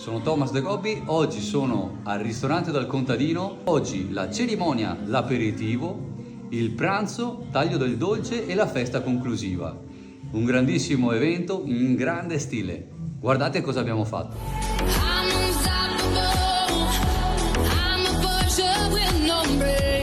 Sono Thomas De Gobbi, oggi sono al ristorante del contadino. Oggi la cerimonia, l'aperitivo, il pranzo, taglio del dolce e la festa conclusiva. Un grandissimo evento in grande stile. Guardate cosa abbiamo fatto. I'm unstoppable. I'm a force with no break.